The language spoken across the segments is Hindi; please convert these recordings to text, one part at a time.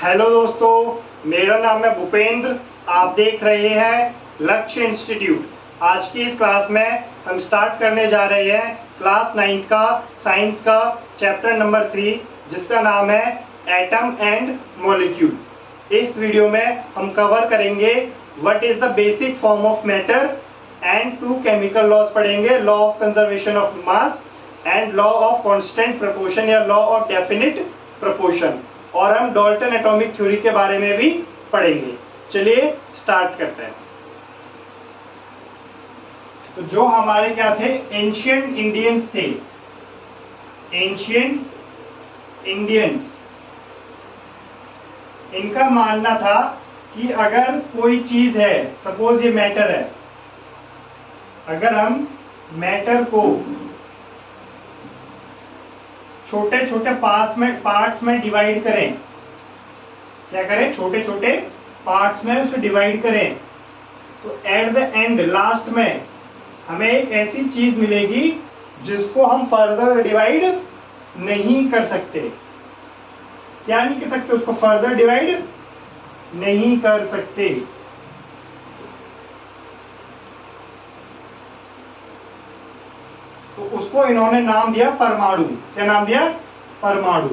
हेलो दोस्तों, मेरा नाम है भूपेंद्र। आप देख रहे हैं लक्ष्य इंस्टीट्यूट। आज की इस क्लास में हम स्टार्ट करने जा रहे हैं क्लास 9th का साइंस का चैप्टर नंबर 3, जिसका नाम है एटम एंड मॉलिक्यूल। इस वीडियो में हम कवर करेंगे what is the basic form of matter and 2 chemical laws पढ़ेंगे, law of conservation of mass and law of constant proportion या लॉ ऑफ डेफिनिट प्रोपोर्शन, और हम डाल्टन एटॉमिक थ्योरी के बारे में भी पढ़ेंगे। चलिए स्टार्ट करते हैं। तो जो हमारे क्या थे, एंशियंट इंडियंस थे। एंशियंट इंडियंस, इनका मानना था कि अगर कोई चीज है, सपोज ये मैटर है, अगर हम मैटर को छोटे छोटे पार्ट्स में डिवाइड करें, क्या करें, छोटे छोटे पार्ट्स में उसे डिवाइड करें, तो एट द एंड लास्ट में हमें एक ऐसी चीज मिलेगी जिसको हम फर्दर डिवाइड नहीं कर सकते। क्या नहीं कर सकते? उसको फर्दर डिवाइड नहीं कर सकते। तो उसको इन्होंने नाम दिया परमाणु। क्या नाम दिया? परमाणु।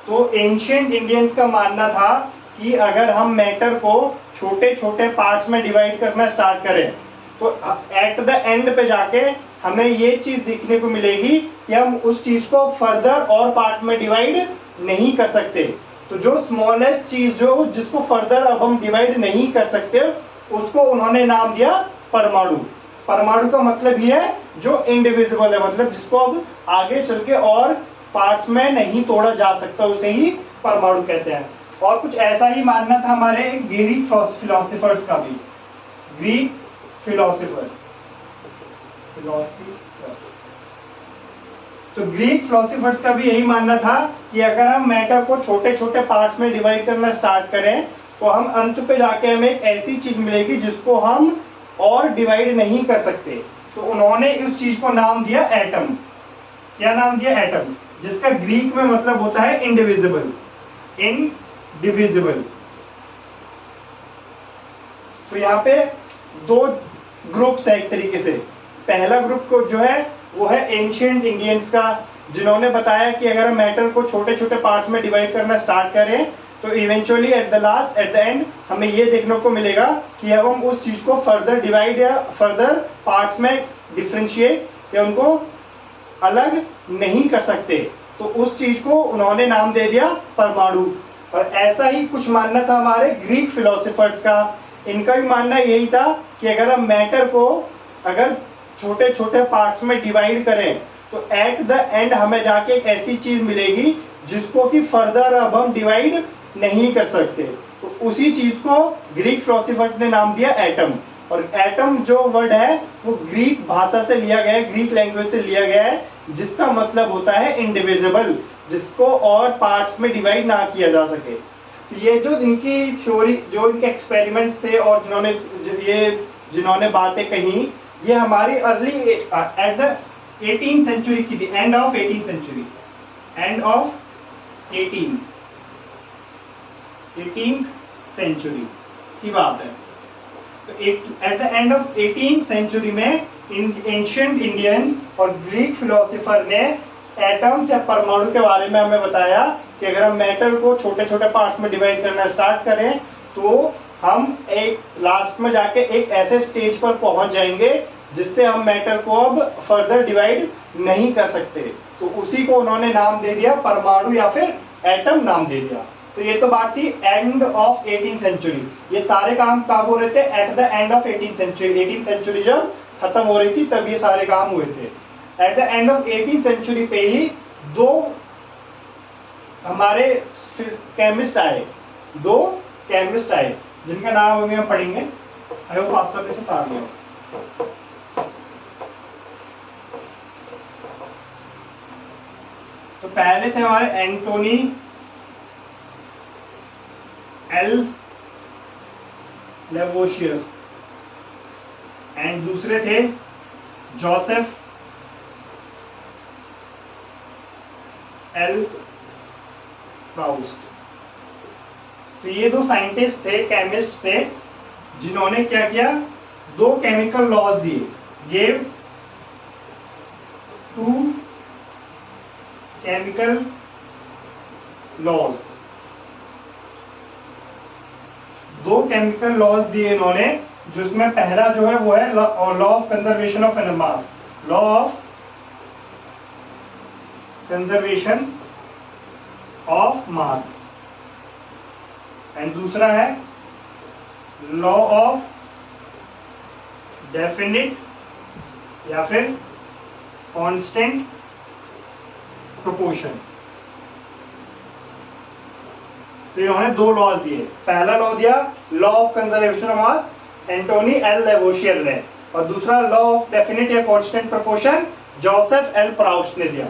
तो एंशियंट इंडियंस का मानना था कि अगर हम मैटर को छोटे छोटे पार्ट्स में डिवाइड करना स्टार्ट करें, तो एट द एंड पे जाके हमें ये चीज देखने को मिलेगी कि हम उस चीज को फर्दर और पार्ट में डिवाइड नहीं कर सकते। तो जो स्मॉलेस्ट चीज जो जिसको फर्दर अब हम डिवाइड नहीं कर सकते, उसको उन्होंने नाम दिया परमाणु। परमाणु का मतलब ये है जो इंडिविजिबल है, मतलब जिसको अब आगे चल के और पार्ट्स में नहीं तोड़ा जा सकता, उसे ही परमाणु कहते हैं। और कुछ ऐसा ही मानना था हमारे ग्रीक फिलोसोफर्स का भी। ग्रीक फिलोसोफर तो ग्रीक फिलोसोफर्स का भी यही मानना था कि अगर हम मैटर को छोटे छोटे पार्ट्स में डिवाइड करना स्टार्ट करें, तो हम अंत पे जाके हमें एक ऐसी चीज मिलेगी जिसको हम और डिवाइड नहीं कर सकते। तो उन्होंने इस चीज को नाम दिया एटम। क्या नाम दिया? एटम, जिसका ग्रीक में मतलब होता है इंडिविजिबल। इनडिविजिबल। तो यहाँ पे 2 ग्रुप्स है एक तरीके से। पहला ग्रुप को जो है वो है एंशियंट इंडियंस का, जिन्होंने बताया कि अगर हम मैटर को छोटे छोटे पार्ट्स में डिवाइड करना स्टार्ट करें, तो इवेंचुअली एट द एंड हमें ये देखने को मिलेगा कि अब हम उस चीज को फर्दर डिवाइड या फर्दर पार्ट्स में डिफरेंशिएट या उनको अलग नहीं कर सकते। तो उस चीज को उन्होंने नाम दे दिया परमाणु। और ऐसा ही कुछ मानना था हमारे ग्रीक फिलोसोफर्स का। इनका भी मानना यही था कि अगर हम मैटर को अगर छोटे छोटे पार्ट्स में डिवाइड करें, तो एट द एंड हमें जाके एक ऐसी चीज मिलेगी जिसको कि फर्दर अब हम डिवाइड नहीं कर सकते। तो उसी चीज को ग्रीक फिलोसोफर ने नाम दिया एटम। और एटम जो वर्ड है वो ग्रीक भाषा से लिया गया है, ग्रीक लैंग्वेज से लिया गया है, जिसका मतलब होता है इंडिविजिबल, जिसको और पार्ट्स में डिवाइड ना किया जा सके। तो ये जो इनकी थ्योरी, जो इनके एक्सपेरिमेंट्स थे और जिन्होंने बातें कही, ये हमारी early at the 18th century की थी, end of 18th century, end of 18th century की बात है। तो at the end of 18th century में एंशियंट इंडियंस और ग्रीक फिलोसोफर ने एटम्स या परमाणु के बारे में हमें बताया कि अगर हम मैटर को छोटे छोटे पार्ट्स में डिवाइड करना स्टार्ट करें, तो हम एक लास्ट में जाके एक ऐसे स्टेज पर पहुंच जाएंगे जिससे हम मैटर को अब फर्दर डिवाइड नहीं कर सकते। तो उसी को उन्होंने नाम दे दिया परमाणु या फिर एटम नाम दे दिया। तो ये तो बात थी एंड ऑफ 18th सेंचुरी। ये सारे काम कब हो रहे थे? At the end of 18th century. 18th century जब खत्म हो रही थी तब ये सारे काम हुए थे। At the end of 18th century पे ही 2 हमारे केमिस्ट आए, 2 केमिस्ट आए, जिनका नाम अभी हम पढ़ेंगे। आई होप आप सब इसे पढ़ लिया। तो पहले थे हमारे एंटोनी एल लेवोशियर, एंड दूसरे थे जोसेफ एल प्राउस्ट। तो ये दो साइंटिस्ट थे, केमिस्ट थे, जिन्होंने क्या किया, दो केमिकल लॉज दिए, गेव टू केमिकल लॉज, दो केमिकल लॉज दिए इन्होंने, जिसमें पहला जो है वो है law of conservation of mass, law of conservation of mass, and दूसरा है लॉ ऑफ डेफिनिट या फिर कांस्टेंट प्रोपोर्शन। तो इन्होंने दो लॉज दिए, पहला लॉ दिया law of conservation of mass, Antoine L Lavoisier ने, और दूसरा लॉ ऑफ डेफिनिट या constant proportion Joseph L Proust ने दिया।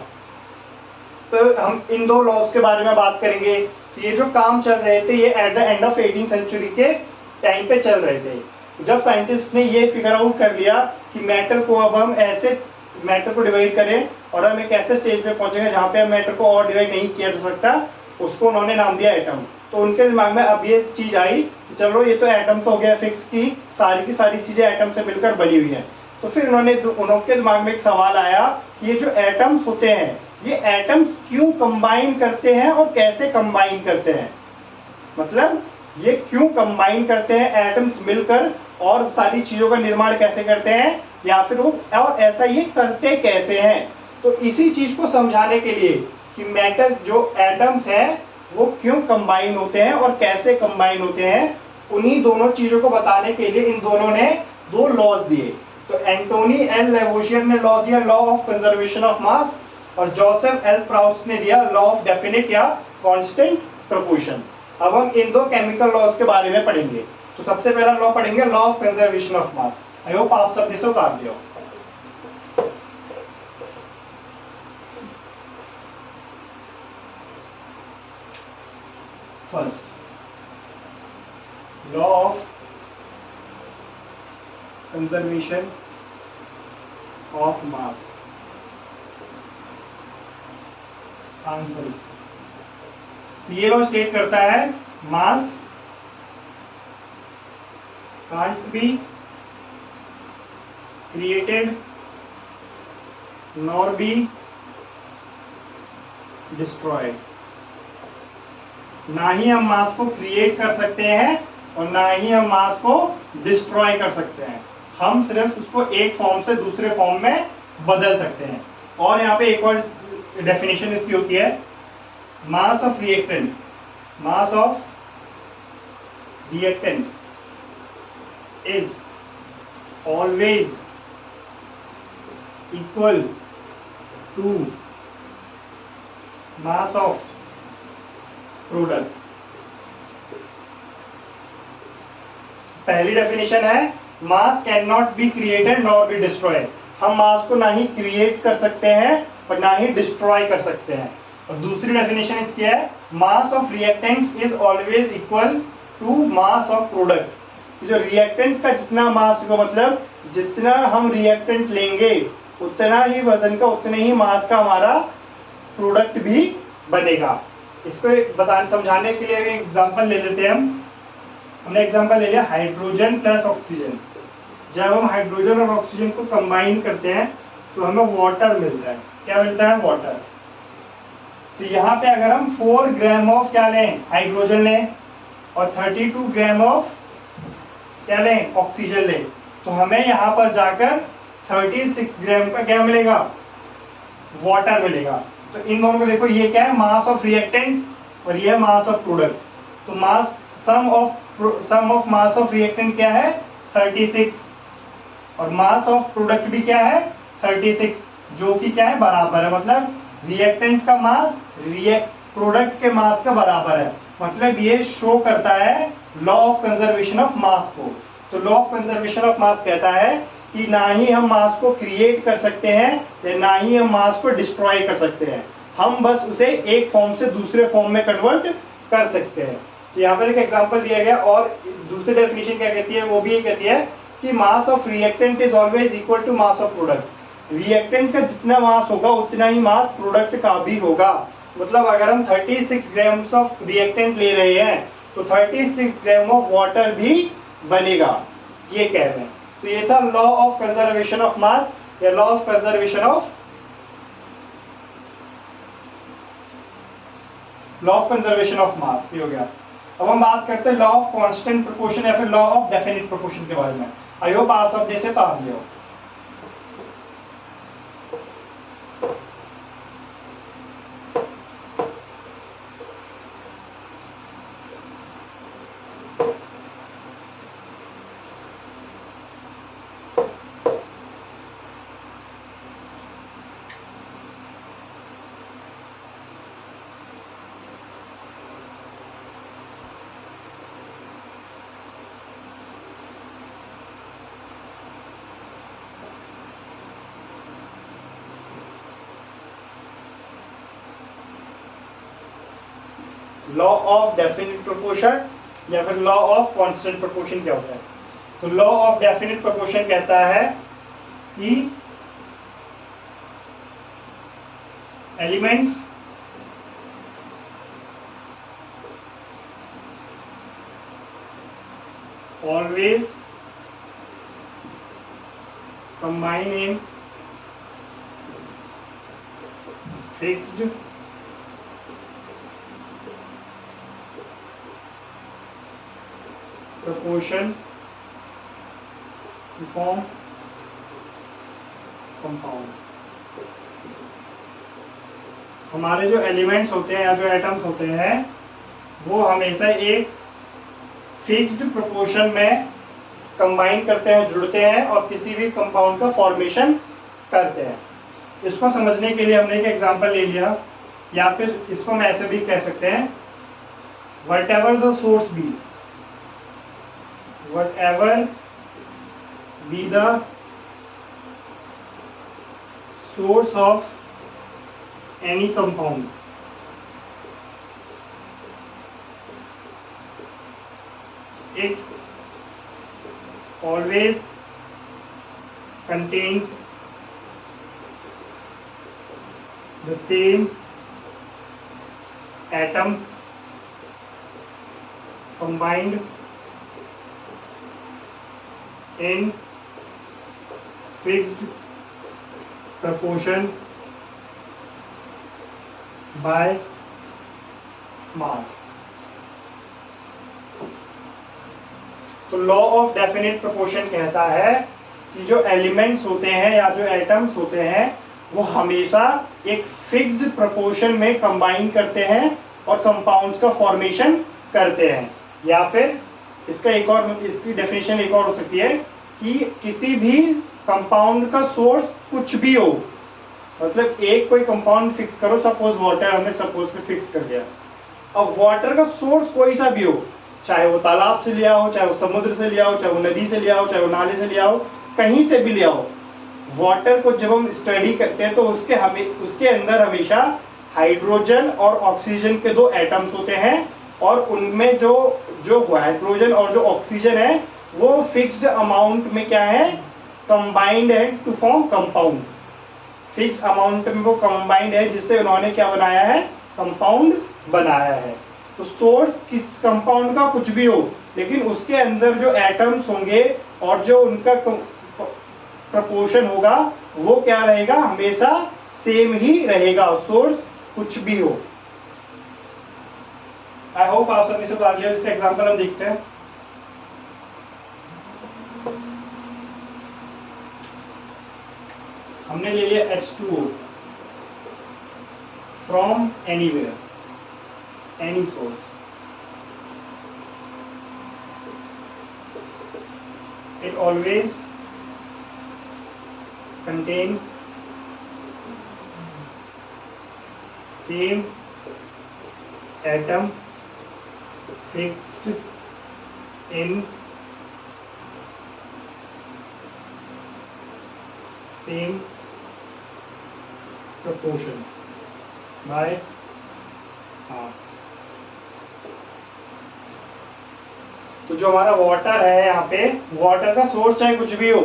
तो हम इन दो लॉज के बारे में बात करेंगे। ये जो काम चल रहे थे ये at the end of 18th century के टाइम पे चल रहे थे, जब साइंटिस्ट ने ये फिगर आउट कर लिया कि मैटर को अब हम ऐसे मैटर को डिवाइड करें और हम एक ऐसे स्टेज पे पहुंचेंगे जहाँ पे हम मैटर को और डिवाइड नहीं किया जा सकता, उसको उन्होंने नाम दिया एटम। तो उनके दिमाग में अब ये चीज आई कि चलो ये तो एटम तो हो गया फिक्स की सारी चीजें एटम से मिलकर बनी हुई है। तो फिर उनके दिमाग में एक सवाल आया कि ये जो एटम्स होते हैं ये एटम्स क्यों कंबाइन करते हैं और कैसे कंबाइन करते हैं, मतलब ये क्यों कंबाइन करते हैं एटम्स मिलकर और सारी चीजों का निर्माण कैसे करते हैं, या फिर वो और ऐसा ये करते कैसे हैं। तो इसी चीज को समझाने के लिए कि मैटर जो एटम्स हैं वो क्यों कंबाइन होते हैं और कैसे कंबाइन होते हैं, उन्हीं दोनों चीजों को बताने के लिए इन दोनों ने दो लॉज दिए। तो एंटोनी एल लेवोशियर ने लॉ दिया लॉ ऑफ कंजर्वेशन ऑफ मास, और जोसेफ एल प्राउस्ट ने दिया लॉ ऑफ डेफिनिट या कांस्टेंट प्रोपोर्शन। अब हम इन दो केमिकल लॉज के बारे में पढ़ेंगे। तो सबसे पहला लॉ पढ़ेंगे law of conservation of mass. I hope आप सब ने उतार दिया हो। First law of conservation of mass, answer तो ये लॉ स्टेट करता है mass can't be created nor be destroyed. ना ही हम मास को क्रिएट कर सकते हैं और ना ही हम मास को डिस्ट्रॉय कर सकते हैं, हम सिर्फ उसको एक फॉर्म से दूसरे फॉर्म में बदल सकते हैं। और यहाँ पे एक और डेफिनेशन इसकी होती है, mass of reactant, mass of reactant is always equal to mass of product. पहली डेफिनेशन है mass can not be created nor be destroy, हम मास को ना ही क्रिएट कर सकते हैं और ना ही डिस्ट्रॉय कर सकते हैं। और दूसरी डेफिनेशन इसकी है mass of reactants is always equal to mass of product. जो रिएक्टेंट का जितना मास होगा, मतलब जितना हम रिएक्टेंट लेंगे उतना ही वजन का उतने ही मास का हमारा प्रोडक्ट भी बनेगा। इसको समझाने के लिए एक एग्जांपल ले लेते हैं हमने एग्जांपल ले लिया हाइड्रोजन प्लस ऑक्सीजन। जब हम हाइड्रोजन और ऑक्सीजन को कंबाइन करते हैं तो हमें वाटर मिलता है। क्या मिलता है? वाटर। तो यहाँ पे अगर हम 4 ग्राम ऑफ क्या लें, हाइड्रोजन लें, और 32 ग्राम ऑफ क्या लें, ऑक्सीजन लें, तो हमें यहाँ पर जाकर 36 ग्राम का क्या मिलेगा, वाटर मिलेगा। तो इन दोनों को देखो, ये क्या है, मास ऑफ रिएक्टेंट और ये है मास ऑफ प्रोडक्ट। तो मास सम ऑफ मास ऑफ रिएक्टेंट क्या है, 36, और मास ऑफ प्रोडक्ट भी क्या है, 36, जो कि क्या है, बराबर है। मतलब रिएक्टेंट का मास प्रोडक्ट के मास का बराबर है। मतलब ये शो करता है लॉ ऑफ कंजर्वेशन ऑफ मास को। तो लॉ ऑफ कंजर्वेशन ऑफ मास कहता है कि ना ही हम मास को क्रिएट कर सकते हैं या ना ही हम मास को डिस्ट्रॉय कर सकते हैं, हम बस उसे एक फॉर्म से दूसरे फॉर्म में कन्वर्ट कर सकते हैं। तो यहाँ पर एक एग्जांपल दिया गया, और दूसरी डेफिनेशन क्या कहती है, वो भी ये कहती है कि mass of reactant is always equal to mass of product. Reactant का जितना मास होगा उतना ही मास प्रोडक्ट का भी होगा। मतलब अगर हम 36 ग्राम्स ऑफ रिएक्टेंट ले रहे हैं तो 36 ग्राम ऑफ वाटर भी बनेगा, ये कह रहे हैं। तो ये था law of conservation of mass या law of conservation of mass, ये हो गया। अब हम बात करते हैं लॉ ऑफ कांस्टेंट प्रोपोर्शन या फिर लॉ ऑफ डेफिनिट प्रोपोर्शन के बारे में। आई होप आप सब ने से पढ़ लिया हो। लॉ ऑफ डेफिनिट प्रोपोर्शन या फिर लॉ ऑफ कांस्टेंट प्रोपोर्शन क्या होता है? तो लॉ ऑफ डेफिनिट प्रोपोर्शन कहता है कि elements always combine in fixed proportion to form compound। हमारे जो एलिमेंट्स होते हैं या जो एटम्स होते हैं वो हमेशा एक फिक्स्ड प्रोपोर्शन में कंबाइन करते हैं, जुड़ते हैं और किसी भी कंपाउंड का फॉर्मेशन करते हैं। इसको समझने के लिए हमने एक एग्जांपल ले लिया, या फिर इसको हम ऐसे भी कह सकते हैं, whatever the source be the source of any compound, it always contains the same atoms combined in fixed proportion by mass। तो लॉ ऑफ डेफिनिट प्रोपोर्शन कहता है कि जो एलिमेंट्स होते हैं या जो एटम्स होते हैं वो हमेशा एक फिक्स्ड प्रोपोर्शन में कंबाइन करते हैं और कंपाउंड्स का फॉर्मेशन करते हैं। या फिर इसकी डेफिनेशन एक और हो सकती है कि किसी भी कंपाउंड का सोर्स कुछ भी हो, मतलब एक कोई कंपाउंड फिक्स करो, सपोज वाटर हमने सपोज पे फिक्स कर दिया। अब वाटर का सोर्स कोई सा भी हो, चाहे वो तालाब से लिया हो, चाहे वो समुद्र से लिया हो, चाहे वो नदी से लिया हो, चाहे वो नाले से लिया हो, कहीं से भी लिया हो, वाटर को जब हम स्टडी करते हैं तो उसके अंदर हमेशा हाइड्रोजन और ऑक्सीजन के दो एटम्स होते हैं और उनमें जो हाइड्रोजन और जो ऑक्सीजन है वो फिक्स्ड अमाउंट में क्या है, कंबाइंड है to form compound. Fix amount में वो कंबाइंड है जिससे उन्होंने क्या बनाया है, कंपाउंड बनाया है। तो सोर्स किस कंपाउंड का कुछ भी हो, लेकिन उसके अंदर जो एटम्स होंगे और जो उनका प्रपोर्शन होगा वो क्या रहेगा, हमेशा सेम ही रहेगा, सोर्स कुछ भी हो। आई होप आप सब इसे तो आ गया। इसका एग्जांपल हम देखते हैं। हमने ले लिया H2O from anywhere, any source. It always contain same atom fixed in same proportion by mass। तो जो हमारा वाटर है, यहाँ पे वाटर का सोर्स चाहे कुछ भी हो,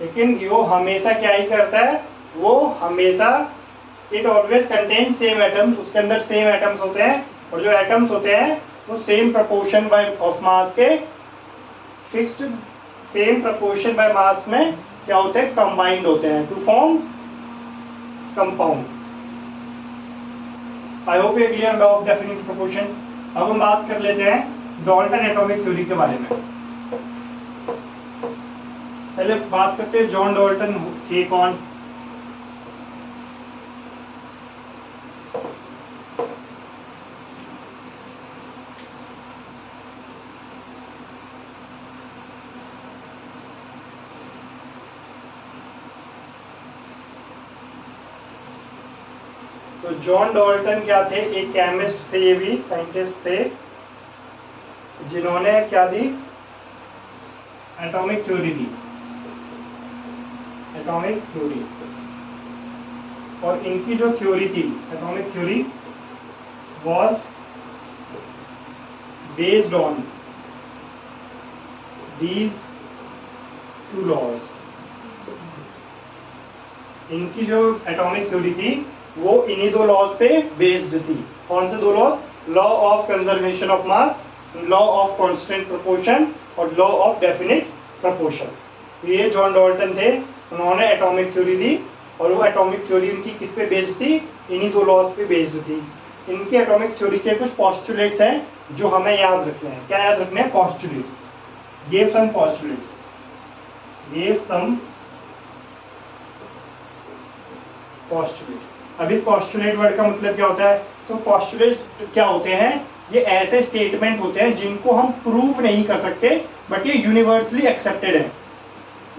लेकिन वो हमेशा क्या ही करता है, वो हमेशा it always contain same atoms, उसके अंदर सेम एटम्स होते हैं, और जो एटम्स होते हैं वो same proportion by of mass के fixed same proportion by mass में क्या होते हैं, कंबाइंड होते हैं to form compound. I hope ये clear law of definite proportion. अब हम बात कर लेते हैं डाल्टन एटॉमिक थ्योरी के बारे में। पहले बात करते हैं जॉन डाल्टन थे कौन। तो जॉन डाल्टन क्या थे, एक केमिस्ट थे, ये भी साइंटिस्ट थे, जिन्होंने क्या दी, एटॉमिक थ्योरी दी, एटॉमिक थ्योरी। और इनकी जो थ्योरी थी atomic theory was based on these two laws. इनकी जो एटॉमिक थ्योरी थी वो इन्हीं दो लॉज पे बेस्ड थी। कौन से दो laws, law of conservation of mass, law of constant proportion और लॉ ऑफ डेफिनिट प्रोपोर्शन। ये जॉन डाल्टन थे, उन्होंने एटॉमिक थ्योरी दी, और वो एटॉमिक थ्योरी उनकी किस पे बेस्ड थी, इन्हीं दो लॉज पे बेस्ड थी। इनकी एटॉमिक थ्योरी के कुछ पॉस्टुलेट्स हैं जो हमें याद रखने हैं। क्या याद रखने हैं, postulates. Give some postulates, give some postulate. अब इस पॉस्टुलेट वर्ड का मतलब क्या होता है, तो पॉस्टुलेट्स क्या होते हैं, ये ऐसे स्टेटमेंट होते हैं जिनको हम प्रूव नहीं कर सकते बट ये यूनिवर्सली एक्सेप्टेड है।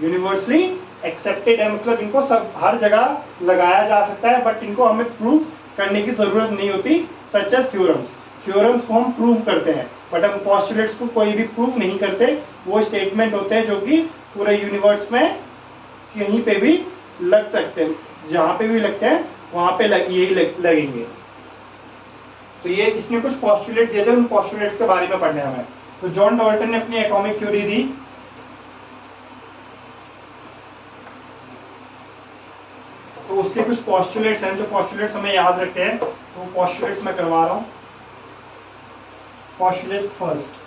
यूनिवर्सली एक्सेप्टेड है मतलब इनको सब हर जगह लगाया जा सकता है बट इनको हमें प्रूव करने की जरूरत नहीं होती। सच एज थ्योरम्स, थ्योरम्स को हम प्रूव करते हैं बट हम पॉस्टुलेट्स को कोई भी प्रूव नहीं करते। वो स्टेटमेंट होते हैं जो कि पूरे यूनिवर्स में कहीं पे भी लग सकते हैं, जहाँ पे भी लगते हैं वहाँ पे यही लगेंगे। तो ये इसने कुछ पॉस्टुलेट दिए थे, उन पॉस्टुलेट्स के बारे में पढ़ने हमें। तो जॉन डाल्टन ने अपनी एटॉमिक थ्योरी दी। तो उसके कुछ पॉस्टुलेट्स हैं, जो पॉस्टुलेट्स हमें याद रखते हैं, तो पॉस्टुलेट्स मैं करवा रहा हूँ। पॉस्टुलेट फर्स्ट,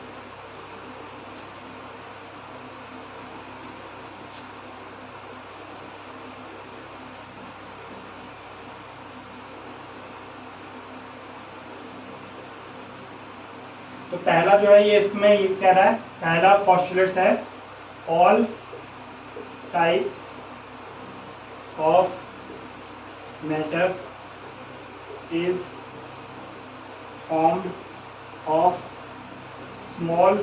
तो पहला जो है ये इसमें ये कह रहा है, पहला पॉस्टुलेट्स है all types of matter is formed of small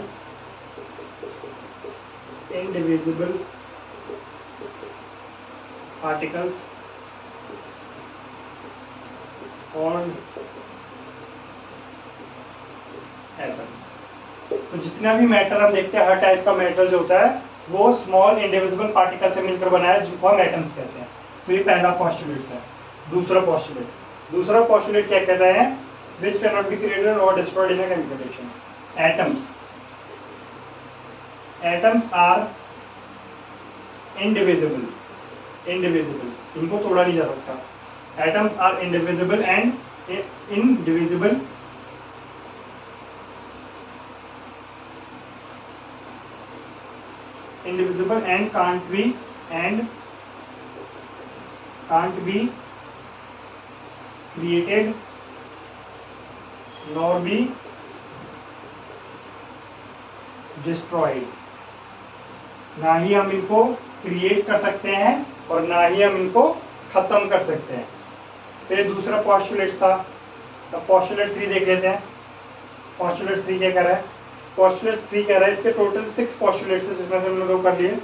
indivisible particles called atoms। तो जितना भी मैटर हम देखते हैं, हर टाइप का मैटर जो होता है वो स्मॉल इंडिविजिबल पार्टिकल से मिलकर बना है, जिनको हम एटम्स कहते हैं। तो ये पहला पॉस्टुलेट है। दूसरा पॉस्टुलेट क्या कहता है, which cannot be created or destroyed in a chemical reaction। atoms are indivisible, इनको तोड़ा नहीं जा सकता। atoms are indivisible and can't be created nor be destroyed। ना ही हम इनको क्रिएट कर सकते हैं और ना ही हम इनको खत्म कर सकते हैं। तो ये दूसरा पॉस्टुलेट था। अब पॉस्टुलेट 3 देख लेते हैं। पॉस्टुलेट 3 क्या कह रहा है, पॉस्टुलेट 3 कह रहा है, इसके टोटल 6 पॉस्टुलेट्स है, जिसमें से हमने 2 कर लिए।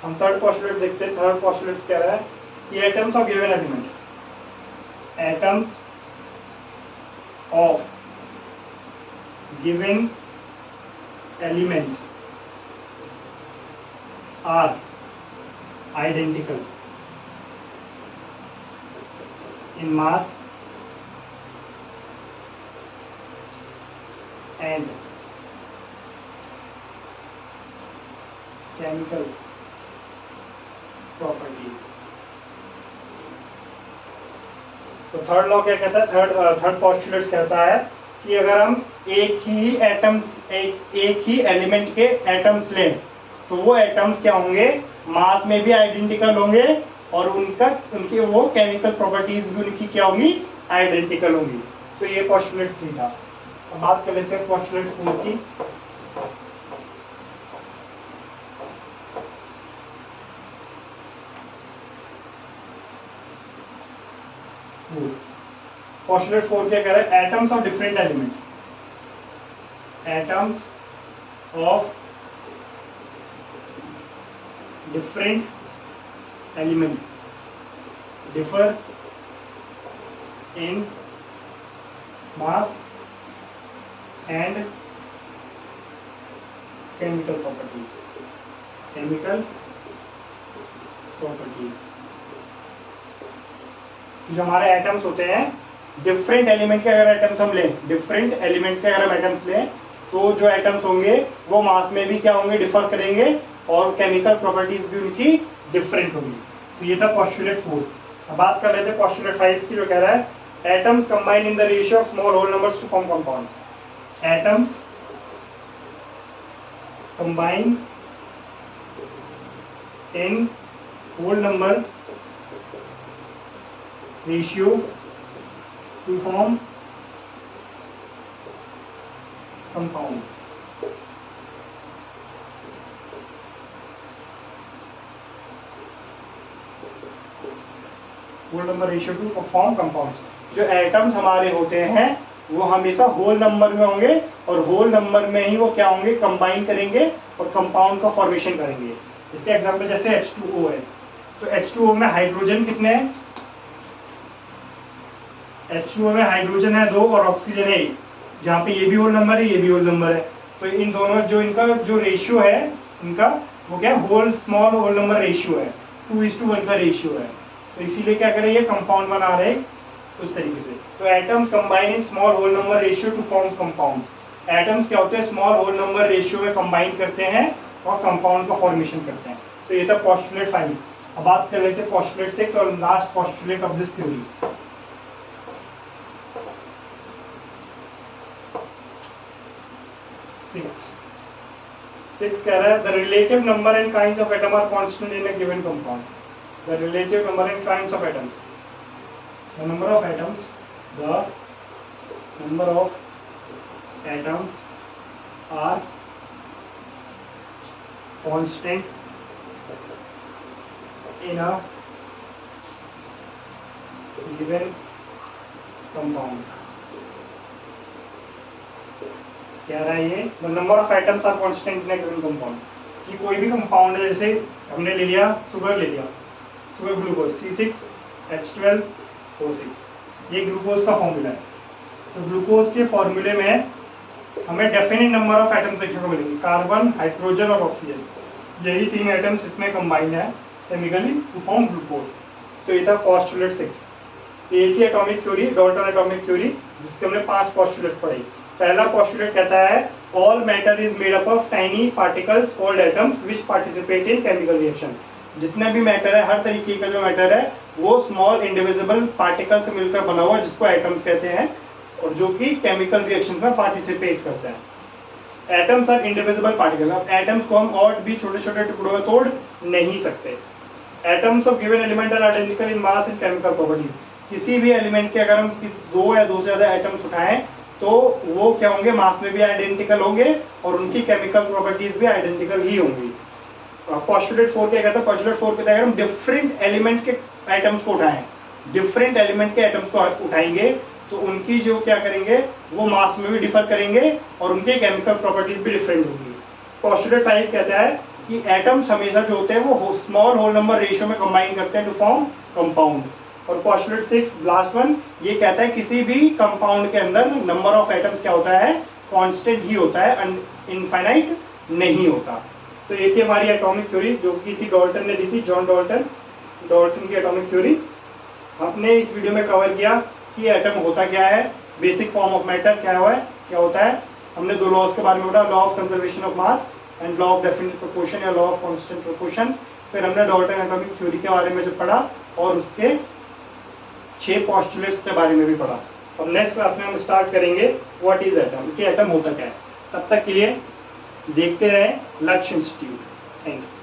हम थर्ड पॉस्टुलेट देखते हैं। थर्ड पॉस्टुलेट कह रहा है कि atoms of given elements, atoms of given elements are identical in mass and chemical properties। तो थर्ड लॉ क्या कहता है, थर्ड पॉस्टुलेट कहता है कि अगर हम एक ही एलिमेंट के एटम्स लें तो वो एटम्स क्या होंगे, मास में भी आइडेंटिकल होंगे और उनकी वो केमिकल प्रॉपर्टीज भी उनकी क्या होंगी, आइडेंटिकल होंगी। तो ये पॉस्टुलेट 3 था। अब बात कर लेते हैं पॉस्टुलेट 4 की। पॉस्टुलेट 4 क्या कह रहा है, atoms of different elements, atoms of different element differ in mass and chemical properties, जो हमारे एटम्स होते हैं, डिफरेंट एलिमेंट के अगर एटम्स हम लें, डिफरेंट एलिमेंट्स के अगर हम एटम्स लें तो जो एटम्स होंगे वो मास में भी क्या होंगे, डिफर करेंगे और केमिकल प्रॉपर्टीज भी उनकी डिफरेंट होंगी। तो ये था पॉस्टुलेट 4। अब बात कर लेते हैं पॉस्टुलेट 5 की, जो कह रहा है atoms combine in the ratio of small whole numbers to form compounds. Atoms combine in whole number ratio to form compound। Whole number ratio to form compounds. जो एटम्स हमारे होते हैं वो हमेशा होल नंबर में होंगे और होल नंबर में ही वो क्या होंगे, कंबाइन करेंगे और कंपाउंड का फॉर्मेशन करेंगे। इसके एग्जांपल जैसे H2O है, तो H2O में हाइड्रोजन कितने हैं, H2O में हाइड्रोजन है 2 और ऑक्सीजन है 1, जहाँ पे ये भी होल नंबर है, ये भी होल नंबर है। तो इन दोनों जो इनका जो रेशियो है इनका, वो क्या whole small whole number ratio है, 2:1 का रेशियो है। तो इसीलिए क्या करें, ये कंपाउंड बना रहे उस तरीके से। तो atoms combine in small whole number ratio to form compounds. Atoms क्या होते हैं, स्मॉल होल नंबर रेशियो में कंबाइन करते हैं और कंपाउंड का फॉर्मेशन करते हैं। तो ये था पॉस्टुलेट 5। अब बात कर लेते हैं पॉस्टुलेट 6 और last postulate of this theory. 6 कह रहा है the relative number and kinds of atom are constant in a given compound. The relative number and kinds of atoms, the number of atoms are constant in a given compound. क्या रहा है ये, the number of atoms are constant in a given compound, कि कोई भी कंपाउंड है, जैसे हमने ले लिया शुगर ग्लूकोज C6H12O6, ये ग्लूकोज का फॉर्मूला है। तो ग्लूकोज के फॉर्मूले में हमें डेफिनेट नंबर ऑफ एटम्स देखने को मिलेंगे, कार्बन, हाइड्रोजन और ऑक्सीजन। यही 3 एटम्स इसमें कंबाइंड है केमिकली टू फॉर्म ग्लूकोज। तो ये था पॉस्टुलेट 6। ये थी atomic theory, Dalton atomic theory, जिसके हमने 5 पॉस्टुलेट पढ़े। पहला पॉस्टुलेट कहता है all matter is made up of tiny particles called atoms which participate in chemical reaction. जितने भी मैटर है, हर तरीके का जो मैटर है वो स्मॉल इंडिविजिबल पार्टिकल से मिलकर बना हुआ, जिसको एटम्स कहते हैं, और जो कि केमिकल रिएक्शंस में पार्टिसिपेट करते हैं। Atoms are indivisible particle. अब एटम्स को हम और भी छोटे छोटे टुकड़ों में तोड़ नहीं सकते। Atoms of given element are identical in mass and chemical properties. किसी भी एलिमेंट के अगर हम 2 या 2 से ज्यादा एटम्स उठाएं तो वो क्या होंगे, मास में भी आइडेंटिकल होंगे और उनकी केमिकल प्रॉपर्टीज भी आइडेंटिकल ही होंगी। पॉस्टुलेट 4 क्या कहता है, पॉस्टुलेट 4 कहता है अगर हम डिफरेंट एलिमेंट के एटम्स को उठाएं, डिफरेंट एलिमेंट के एटम्स को उठाएंगे तो उनकी जो क्या करेंगे, वो मास में भी डिफर करेंगे और उनके केमिकल प्रॉपर्टीज भी डिफरेंट होंगी। पॉस्टुलेट 5 कहता है कि एटम्स हमेशा जो होते हैं वो स्मॉल होल नंबर रेशियो में कंबाइन करते हैं टू फॉर्म कंपाउंड। और पॉस्टुलेट 6 लास्ट वन ये कहता है किसी भी कंपाउंड के अंदर नंबर ऑफ एटम्स क्या होता है, कांस्टेंट ही होता है, इनफाइनाइट नहीं होता। तो ये थी हमारी एटॉमिक थ्योरी, जो कि थी डाल्टन ने दी थी, जॉन डाल्टन की एटॉमिक थ्योरी। हमने इस वीडियो में कवर किया कि एटम होता क्या है, बेसिक फॉर्म ऑफ मैटर क्या होता है। हमने 2 लॉज के बारे में पढ़ा, law of conservation of mass and law of definite proportion या लॉ ऑफ कांस्टेंट प्रोपोर्शन। फिर हमने डाल्टन एटॉमिक थ्योरी के बारे में जब पढ़ा और उसके 6 पॉस्टुलेट्स के बारे में भी पढ़ा, और नेक्स्ट क्लास में हम स्टार्ट करेंगे व्हाट इज एटम, कि एटम होता क्या है। तब तक के लिए देखते रहें लक्ष्य इंस्टीट्यूट। Thank you.